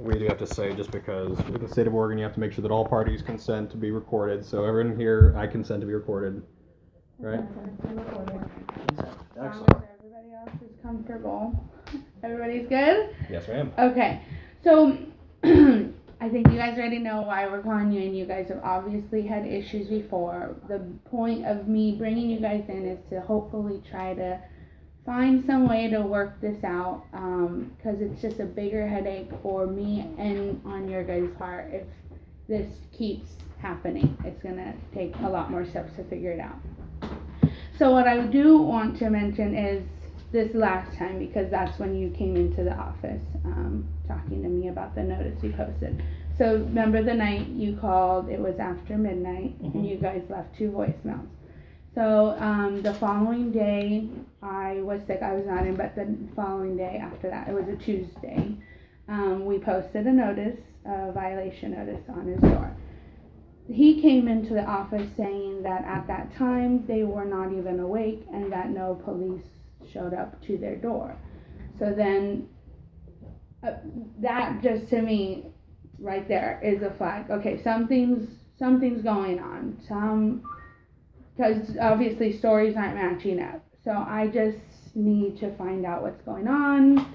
we do have to say, just because in the state of Oregon, you have to make sure that all parties consent to be recorded. So everyone here, I consent to be recorded, right? Excellent. Everybody else is comfortable. Everybody's good? Yes, ma'am. Okay. So I think you guys already know why we're calling you, and you guys have obviously had issues before. The point of me bringing you guys in is to hopefully try to find some way to work this out, because it's just a bigger headache for me and on your guys' part if this keeps happening. It's going to take a lot more steps to figure it out. So what I do want to mention is this last time, because that's when you came into the office talking to me about the notice we posted. So remember the night you called, it was after midnight, and you guys left 2 voicemails. So the following day, I was sick, I was not in, but the following day after that, it was a Tuesday, we posted a notice, a violation notice on his door. He came into the office saying that at that time they were not even awake and that no police showed up to their door. So then that just to me right there is a flag. Okay, something's going on. Because obviously stories aren't matching up. So I just need to find out what's going on.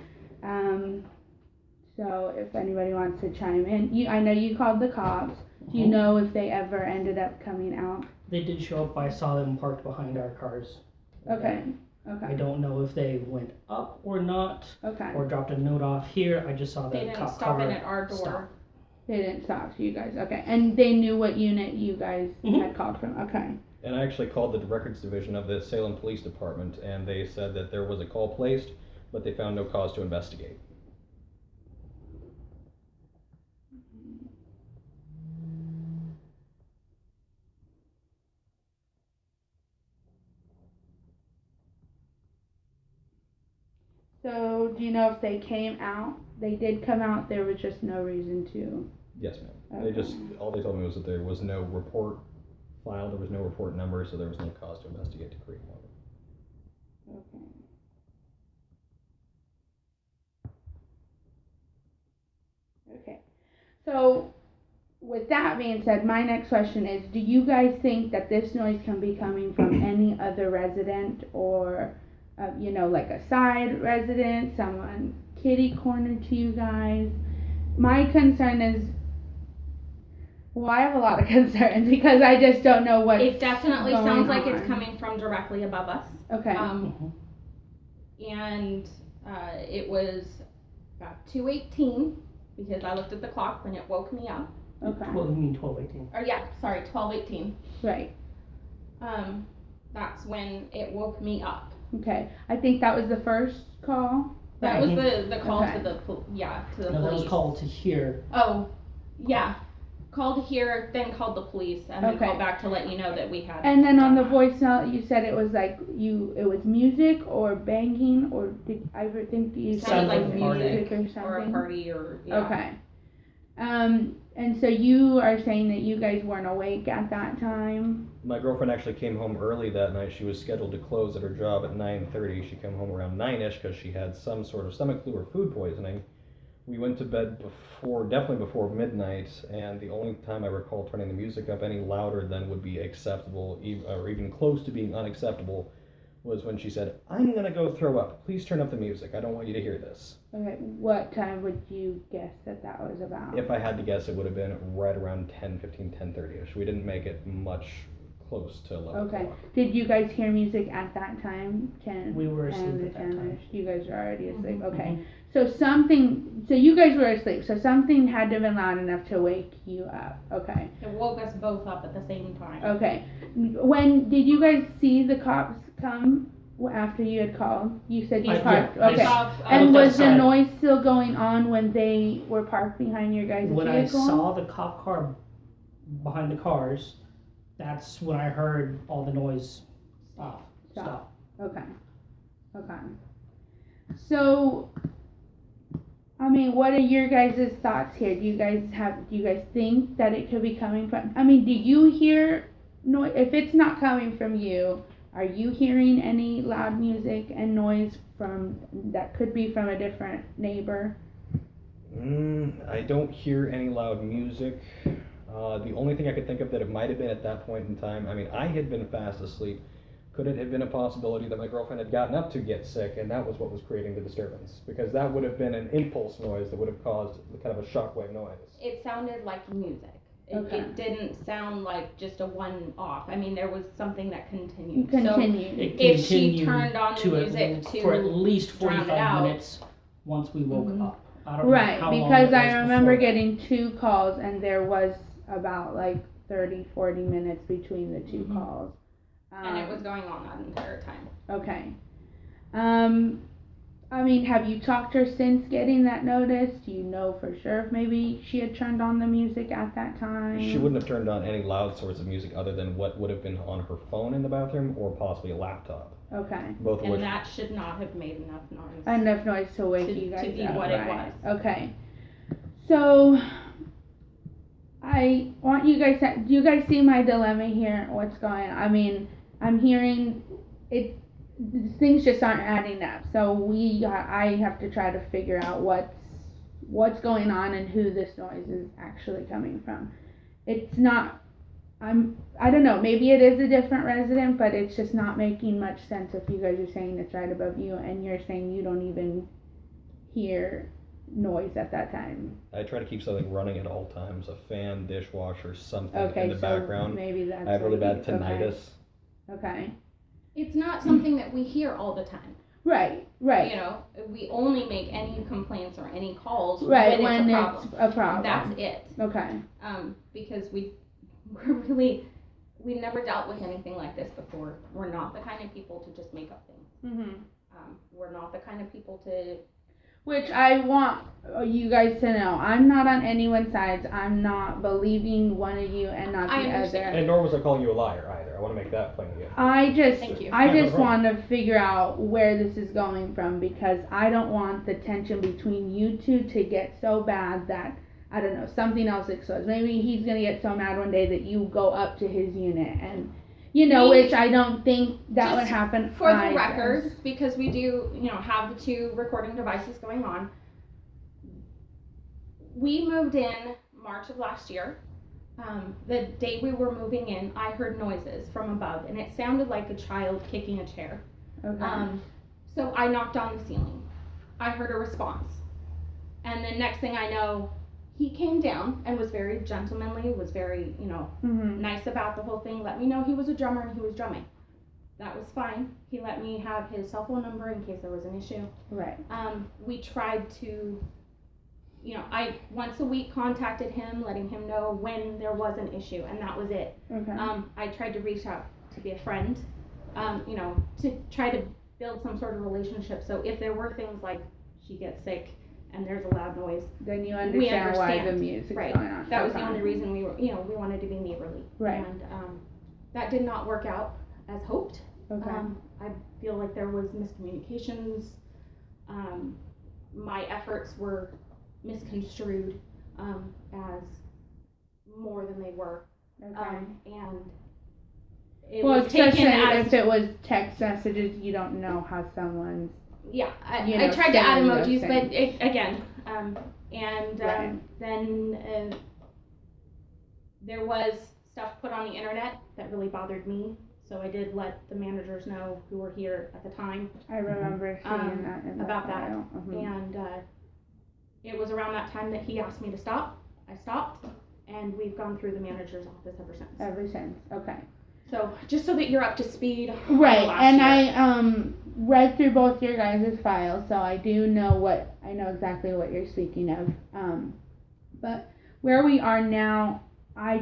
So if anybody wants to chime in, I know you called the cops. Do you know if they ever ended up coming out? They did show up. I saw them parked behind our cars. Okay. I don't know if they went up or not. Okay. Or dropped a note off here. I just saw They the didn't cop stop car in at our door. stop. They didn't stop, so you guys, okay. And they knew what unit you guys had called from, okay. And I actually called the records division of the Salem Police Department, and they said that there was a call placed, but they found no cause to investigate. So, do you know if they came out? They did come out, there was just no reason to? Yes, ma'am. Okay. All they told me was that there was no report filed, there was no report number, so there was no cause to investigate to create one. Okay. Okay. So, with that being said, my next question is, do you guys think that this noise can be coming from any other resident or, like a side resident, someone kitty corner to you guys? My concern is, well, I have a lot of concerns because I just don't know what. It definitely sounds like it's on. coming from directly above us. Okay. And it was about 2:18 because I looked at the clock when it woke me up. Okay. Well, you mean 12:18? Or yeah, sorry, 12:18. Right. That's when it woke me up. Okay. I think that was the first call. That was the call Okay. to the No, police. that was called to here. Oh, yeah. Called here, then called the police, and then Okay. called back to let you know that we had. And then on the done that. voicemail, you said it was like it was music or banging, or did I ever think you said Sounded it like was music or something? or a party or yeah. Okay. And so you are saying that you guys weren't awake at that time? My girlfriend actually came home early that night. She was scheduled to close at her job at 9:30. She came home around 9-ish because she had some sort of stomach flu or food poisoning. We went to bed definitely before midnight, and the only time I recall turning the music up any louder than would be acceptable, or even close to being unacceptable, was when she said, "I'm gonna go throw up. Please turn up the music. I don't want you to hear this." Okay, what time would you guess that was about? If I had to guess, it would have been right around 10:15, 10:30ish. We didn't make it much close to 11 Okay. o'clock. Did you guys hear music at that time? 10? We were 10 asleep to at that 10-ish? You guys are already asleep. Mhm. Okay. So you guys were asleep. So something had to have been loud enough to wake you up. Okay. It woke us both up at the same time. Okay. When did you guys see the cops come after you had called? You said you parked. Yeah, Okay. I And looked was the outside. noise still going on when they were parked behind your guys' When vehicle? I saw the cop car behind the cars, that's when I heard all the noise stop. Okay. Okay. So, I mean, what are your guys' thoughts here? Do you guys think that it could be coming from, do you hear noise? If it's not coming from you, are you hearing any loud music and noise that could be from a different neighbor? I don't hear any loud music. The only thing I could think of that it might have been at that point in time, I mean, I had been fast asleep. Could it have been a possibility that my girlfriend had gotten up to get sick and that was what was creating the disturbance? Because that would have been an impulse noise that would have caused kind of a shockwave noise. It sounded like music. Okay. It didn't sound like just a one-off. I mean, there was something that continued. Continued. It If she continued turned on the music for at least drown it 45 out. minutes once we woke Mhm. up. I don't know Right, how long because it I was remember before that. getting 2 calls and there was about like 30-40 minutes between the 2 Mhm. calls. and it was going on that entire time. Okay. I mean, have you talked to her since getting that notice? Do you know for sure if maybe she had turned on the music at that time? She wouldn't have turned on any loud sorts of music other than what would have been on her phone in the bathroom or possibly a laptop. Okay. Both of And which. that should not have made enough noise. Enough noise to wake To- you to guys be up, what it right? was. Okay. So, I want you guys to, do you guys see my dilemma here? What's going on? I mean, I'm hearing it, things just aren't adding up. So I have to try to figure out what's going on and who this noise is actually coming from. It's not, I don't know, maybe it is a different resident, but it's just not making much sense if you guys are saying it's right above you and you're saying you don't even hear noise at that time. I try to keep something running at all times, a fan, dishwasher, something Okay, in the so background. maybe that's I have really what bad you- tinnitus. Okay. It's not something that we hear all the time. Right, right. You know, we only make any complaints or any calls Right, when it's a problem. it's a problem. That's it. Okay. Because we never dealt with anything like this before. We're not the kind of people to just make up things. Mhm. We're not the kind of people to. Which I want you guys to know. I'm not on anyone's sides. I'm not believing one of you and not the I understand. other. And nor was I calling you a liar either. I want to make that plain again. I just Thank you. I Yeah, just no problem. want to figure out where this is going from because I don't want the tension between you two to get so bad that I don't know, something else explodes. Maybe he's gonna get so mad one day that you go up to his unit and you know, Maybe. which I don't think that Just would happen. For the either. record, because we do, have the 2 recording devices going on. We moved in March of last year. The day we were moving in, I heard noises from above, and it sounded like a child kicking a chair. Okay. So I knocked on the ceiling. I heard a response. And then next thing I know, he came down and was very gentlemanly, was very, Mhm. nice about the whole thing, let me know he was a drummer and he was drumming. That was fine. He let me have his cell phone number in case there was an issue. Right. We tried to, I once a week contacted him, letting him know when there was an issue, and that was it. Okay. I tried to reach out to be a friend, to try to build some sort of relationship, so if there were things like she gets sick and there's a loud noise, Then you we understand why the understand. music's Right. going on. That was the Okay. only reason we were, we wanted to be neighborly. Right. And that did not work out as hoped. Okay. I feel like there was miscommunications. My efforts were misconstrued as more than they were. Okay. And it Well, was taken especially as, if it was text messages, you don't know how someone's. yeah, you I know, tried to add sending those emojis, but things. Right. then there was stuff put on the internet that really bothered me, so I did let the managers know who were here at the time I remember seeing that in the about that. file. Mhm. And it was around that time that he asked me to stop. I stopped, and we've gone through the manager's office ever since. Ever since. Okay. So just so that you're up to speed. on Right, last and year. I read through both your guys' files, so I do know exactly what you're speaking of. But where we are now, we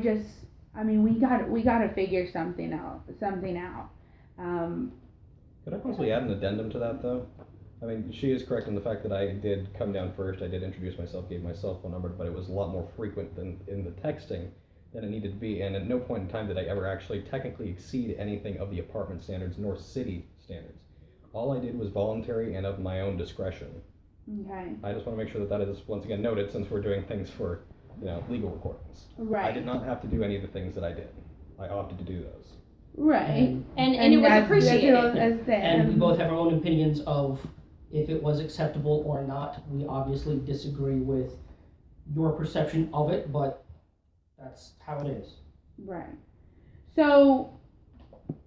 gotta figure something out. Could I possibly add an addendum to that, though? I mean, she is correct in the fact that I did come down first. I did introduce myself, gave my cell phone number, but it was a lot more frequent than in the texting than it needed to be. And at no point in time did I ever actually technically exceed anything of the apartment standards nor city standards. All I did was voluntary and of my own discretion. Okay. I just want to make sure that that is once again noted, since we're doing things for, legal recordings. Right. I did not have to do any of the things that I did. I opted to do those. Right. and it was that's- appreciated. that's there. And we both have our own opinions of if it was acceptable or not. We obviously disagree with your perception of it, but that's how it is. Right. So,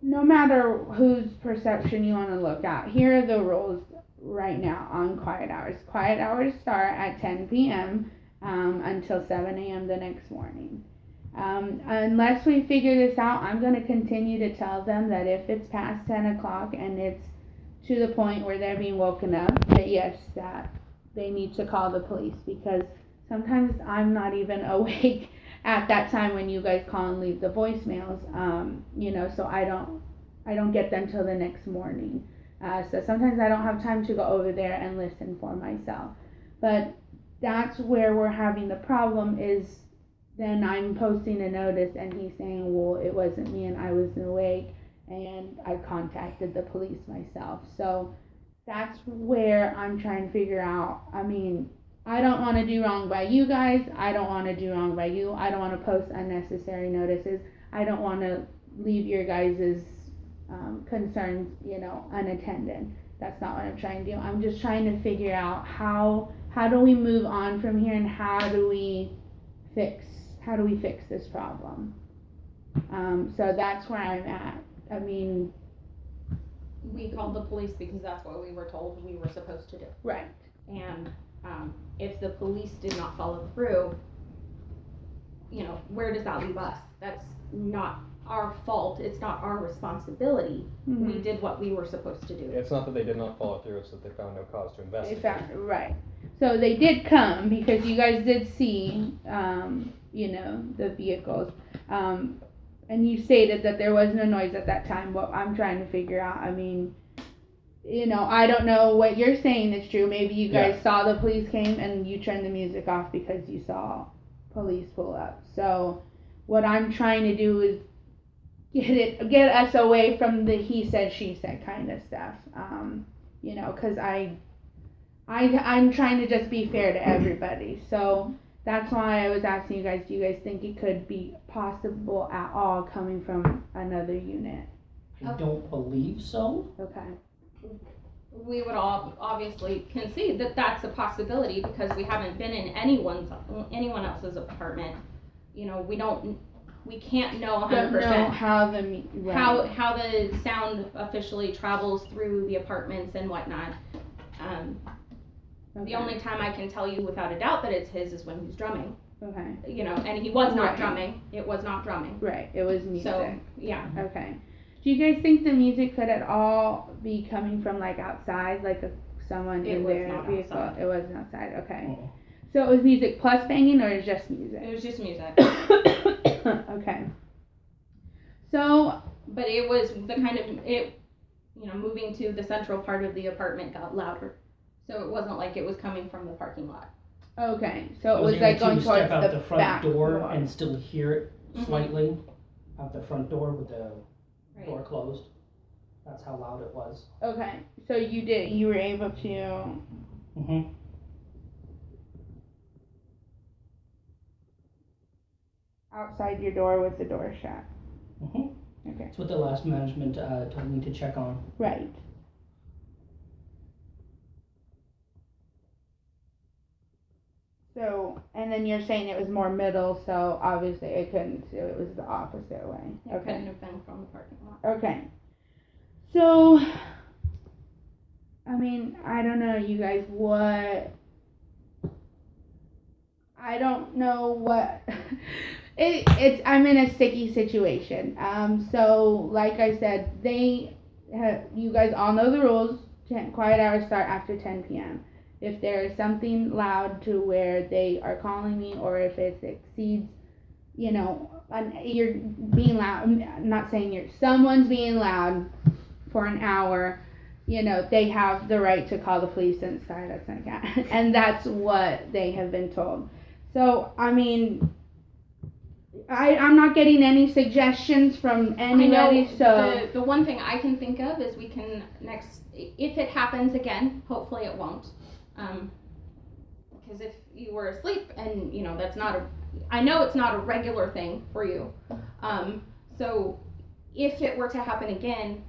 no matter whose perception you want to look at, here are the rules right now on quiet hours. Quiet hours start at 10 p.m. Until 7 a.m. the next morning. Unless we figure this out, I'm going to continue to tell them that if it's past 10 o'clock and it's to the point where they're being woken up, that yes, that they need to call the police, because sometimes I'm not even awake at that time when you guys call and leave the voicemails, so I don't get them till the next morning. So sometimes I don't have time to go over there and listen for myself. But that's where we're having the problem, is then I'm posting a notice and he's saying, well, it wasn't me and I wasn't awake and I contacted the police myself. So that's where I'm trying to figure out. I mean, I don't want to do wrong by you guys. I don't want to do wrong by you. I don't want to post unnecessary notices. I don't want to leave your guys' concerns, unattended. That's not what I'm trying to do. I'm just trying to figure out how do we move on from here, and how do we fix this problem. So that's where I'm at. I mean, We called the police because that's what we were told we were supposed to do. right. And if the police did not follow through, where does that leave us? That's not our fault. It's not our responsibility. Mm-hmm. We did what we were supposed to do. It's not that they did not follow through, it's that they found no cause to investigate. Right. So they did come because you guys did see, the vehicles. And you stated that there was no noise at that time. What I'm trying to figure out, I mean, I don't know what you're saying is true. Maybe you guys saw the police came and you turned the music off because you saw police pull up. So what I'm trying to do is get us away from the he said, she said kind of stuff. Because I'm trying to just be fair to everybody. So that's why I was asking you guys, do you guys think it could be possible at all coming from another unit? I don't believe so. Okay. We would all obviously concede that that's a possibility because we haven't been in anyone else's apartment. We can't know 100% Don't know how how the sound officially travels through the apartments and whatnot. Okay. The only time I can tell you without a doubt that it's his is when he's drumming. Okay. And he was not Right. drumming. It was not drumming. Right. It was music. So, yeah. Okay. Do you guys think the music could at all be coming from like outside, like someone It in was their not vehicle? outside. It wasn't outside. Okay. Oh. So it was music plus banging, or is just music? It was just music. Okay. So, But it was the kind of, moving to the central part of the apartment got louder. So it wasn't like it was coming from the parking lot. okay. So I it was able like to going towards step out the front back door door. and still hear it Mhm. slightly out the front door with the Right. door closed. That's how loud it was. Okay. So you were able to. Mm-hmm. Outside your door with the door shut. Mm-hmm. Okay. That's what the last management told me to check on. Right. So, and then you're saying it was more middle, so obviously it couldn't, it was the opposite way. It couldn't have been from the parking lot. Okay. So, I mean, I don't know, you guys, I don't know what, I'm in a sticky situation. So, like I said, you guys all know the rules, quiet hours start after 10 p.m. If there is something loud to where they are calling me, or if it exceeds, you're being loud, I'm not saying someone's being loud for an hour, they have the right to call the police and sorry, that's not cat. And that's what they have been told. So, I mean, I'm not getting any suggestions from anybody, so. The one thing I can think of is we can if it happens again, hopefully it won't. Because if you were asleep and, that's I know it's not a regular thing for you. So if it were to happen again,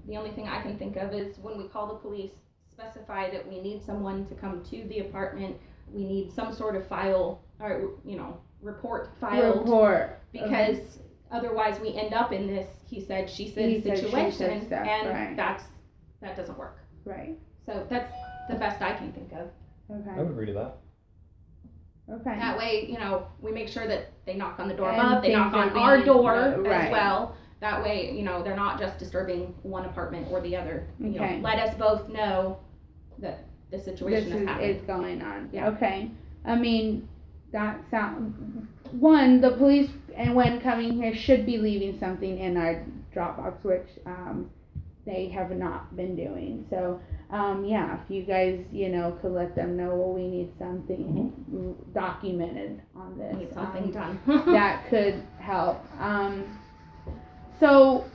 the only thing I can think of is when we call the police, specify that we need someone to come to the apartment we need some sort of file, or, report filed. Because otherwise we end up in this he said, she said situation, stuff, and that doesn't work. Right. So that's the best I can think of. Okay. I would agree to that. Okay. That way, we make sure that they knock on the door And above, they knock things on are our being- door right. as well. That way, they're not just disturbing one apartment or the other. Okay. Let us both know that the situation is happening. Is going on. Yeah. Okay. I mean, that one, the police, and when coming here, should be leaving something in our Dropbox, which they have not been doing. So, if you guys, could let them know, well, we need something documented on this. Need something done. That could help. So,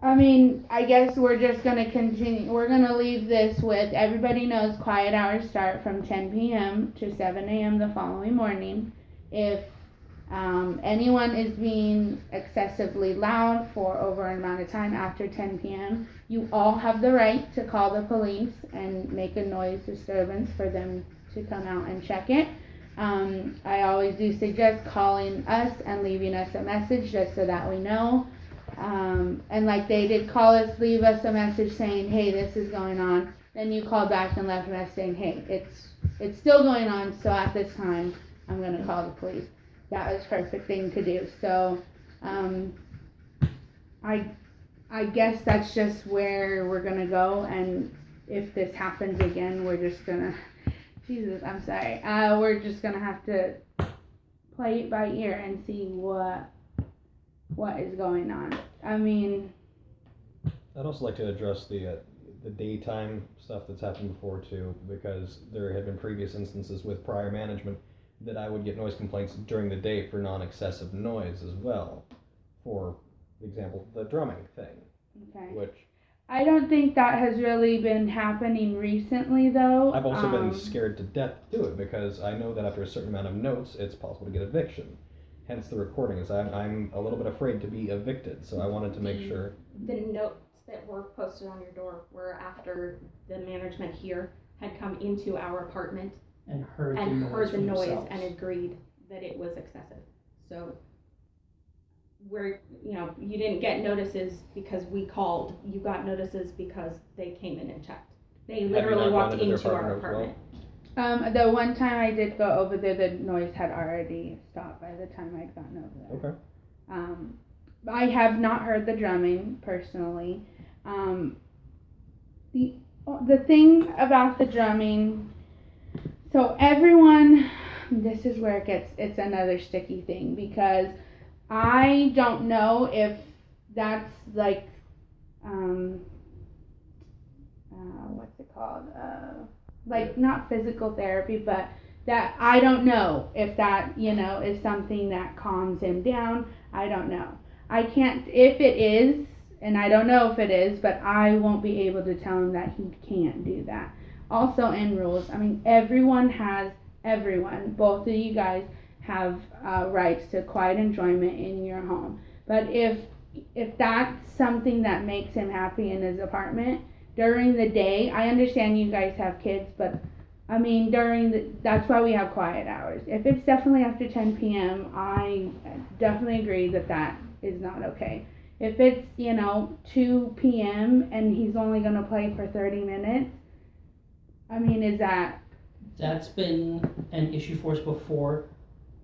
I mean, I guess we're just going to continue. We're going to leave this with everybody knows quiet hours start from 10 p.m. to 7 a.m. the following morning. If anyone is being excessively loud for over an amount of time after 10 p.m., you all have the right to call the police and make a noise disturbance for them to come out and check it. I always do suggest calling us and leaving us a message just so that we know. And like they did call us, leave us a message saying, hey, this is going on. Then you call back and left a message saying, hey, it's still going on, so at this time, I'm going to call the police. That was a perfect thing to do. So, I guess that's just where we're going to go. And if this happens again, we're just going to, Jesus, I'm sorry. We're just going to have to play it by ear and see what is going on. I mean, I'd also like to address the daytime stuff that's happened before too, because there had been previous instances with prior management that I would get noise complaints during the day for non-excessive noise as well. For example, the drumming thing, okay. which I don't think that has really been happening recently, though. I've also been scared to death to do it, because I know that after a certain amount of notes, it's possible to get eviction. Hence the recording is I'm a little bit afraid to be evicted, so I wanted to make sure. The notes that were posted on your door were after the management here had come into our apartment and heard the noise and agreed that it was excessive. So you didn't get notices because we called. You got notices because they came in and checked. They literally walked into our apartment. The one time I did go over there, the noise had already stopped by the time I'd gotten over there. Okay. I have not heard the drumming personally. The thing about the drumming, so everyone, this is where it's another sticky thing, because I don't know if that's like, what's it called? Like not physical therapy, but that I don't know if that, is something that calms him down. I don't know. I can't, if it is, and I don't know if it is, but I won't be able to tell him that he can't do that. Also in rules, I mean, everyone, both of you guys have rights to quiet enjoyment in your home. But if that's something that makes him happy in his apartment, during the day, I understand you guys have kids, but I mean, that's why we have quiet hours. If it's definitely after 10 p.m., I definitely agree that is not okay. If it's, 2 p.m. and he's only going to play for 30 minutes, I mean, is that... That's been an issue for us before.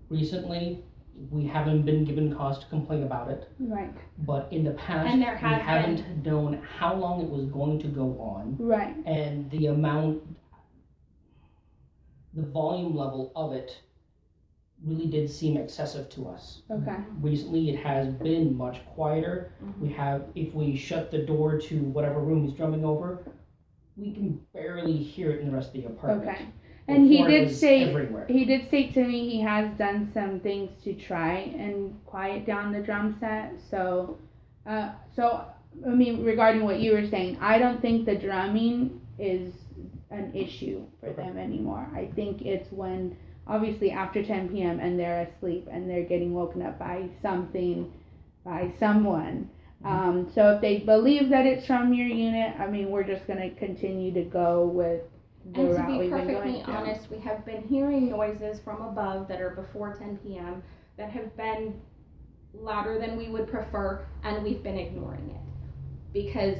Recently, we haven't been given cause to complain about it. Right. But in the past, And we haven't known how long it was going to go on. Right. And the volume level of it really did seem excessive to us. Okay. Recently, it has been much quieter. Mm-hmm. If we shut the door to whatever room he's drumming over, we can barely hear it in the rest of the apartment. Okay. And he did say everywhere. He did say to me he has done some things to try and quiet down the drum set. So I mean, regarding what you were saying, I don't think the drumming is an issue for them anymore. I think it's when, obviously after 10 p.m. and they're asleep and they're getting woken up by someone. So if they believe that it's from your unit, I mean, we're just going to continue to go with the And to route be we've been going perfectly through. honest, we have been hearing noises from above that are before 10 p.m. that have been louder than we would prefer, and we've been ignoring it because,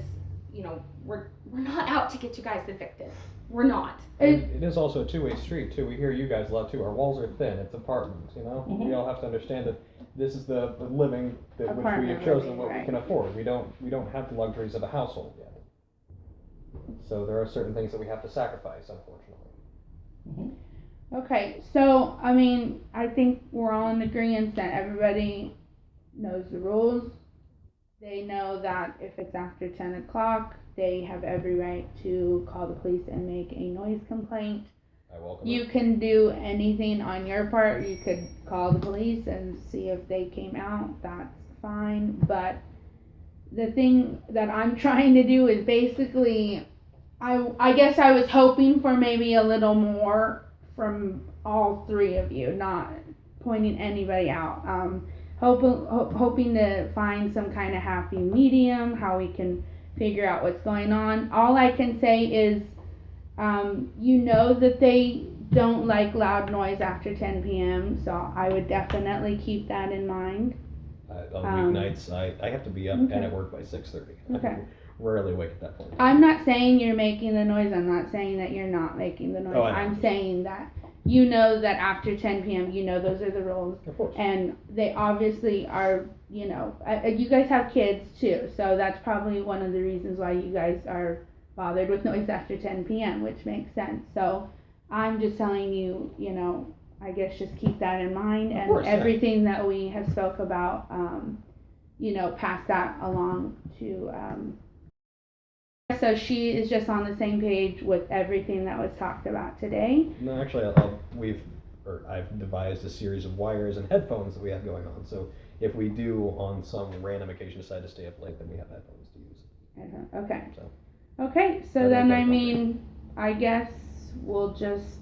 you know, we're not out to get you guys evicted. We're not. It is also a two-way street too. We hear you guys a lot too. Our walls are thin. It's apartments, you know. Mhm. We all have to understand that this is the living that which we Apartment have chosen, living, what we right. can afford. We don't have the luxuries of a household yet. So there are certain things that we have to sacrifice, unfortunately. Okay, so I mean, I think we're all in agreement that everybody knows the rules. They know that if it's after 10 o'clock, they have every right to call the police and make a noise complaint. I welcome You it. can do anything on your part. You could call the police and see if they came out. That's fine. But the thing that I'm trying to do is basically, I guess I was hoping for maybe a little more from all three of you, not pointing anybody out. Hoping to find some kind of happy medium, how we can figure out what's going on. All I can say is, you know that they don't like loud noise after 10 p.m., so I would definitely keep that in mind. On weeknights, I have to be up okay. and at work by 6:30. Okay. I rarely awake at that point. I'm not saying you're making the noise. I'm not saying that you're not making the noise. Oh, I know. I'm saying that you know that after 10 p.m., you know those are the rules. Of course. And they obviously are, you know, you guys have kids too, so that's probably one of the reasons why you guys are bothered with noise after 10 p.m., which makes sense. So I'm just telling you, you know, I guess just keep that in mind, and course, yeah. everything that we have spoke about, you know, pass that along to, so she is just on the same page with everything that was talked about today. No, actually, I've devised a series of wires and headphones that we have going on. So if we do, on some random occasion, decide to stay up late, then we have headphones to use. Okay. So. Okay, so That then makes I that mean, I guess we'll just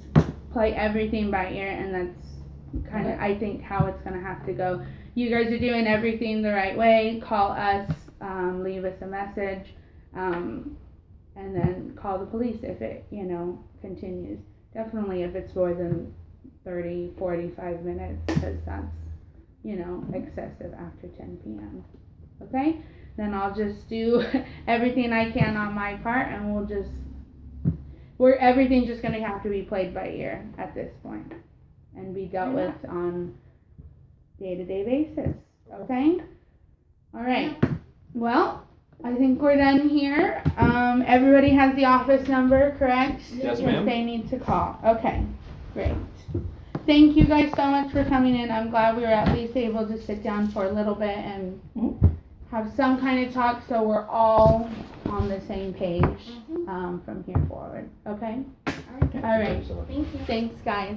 play everything by ear, and that's kind of, I think, how it's gonna have to go. You guys are doing everything the right way. Call us, leave us a message, and then call the police if it, you know, continues. Definitely if it's more than 30, 45 minutes, because that's, you know, excessive after 10 p.m. Okay? Then I'll just do everything I can on my part, and everything's just gonna have to be played by ear at this point, and be dealt with on day-to-day basis. Okay? Alright. Well, I think we're done here. Everybody has the office number, correct? Yes, If ma'am. they need to call. Okay, great. Thank you guys so much for coming in. I'm glad we were at least able to sit down for a little bit and have some kind of talk, so we're all on the same page from here forward. Okay? All right. All right. Thank you so much. Thank you. Thanks, guys.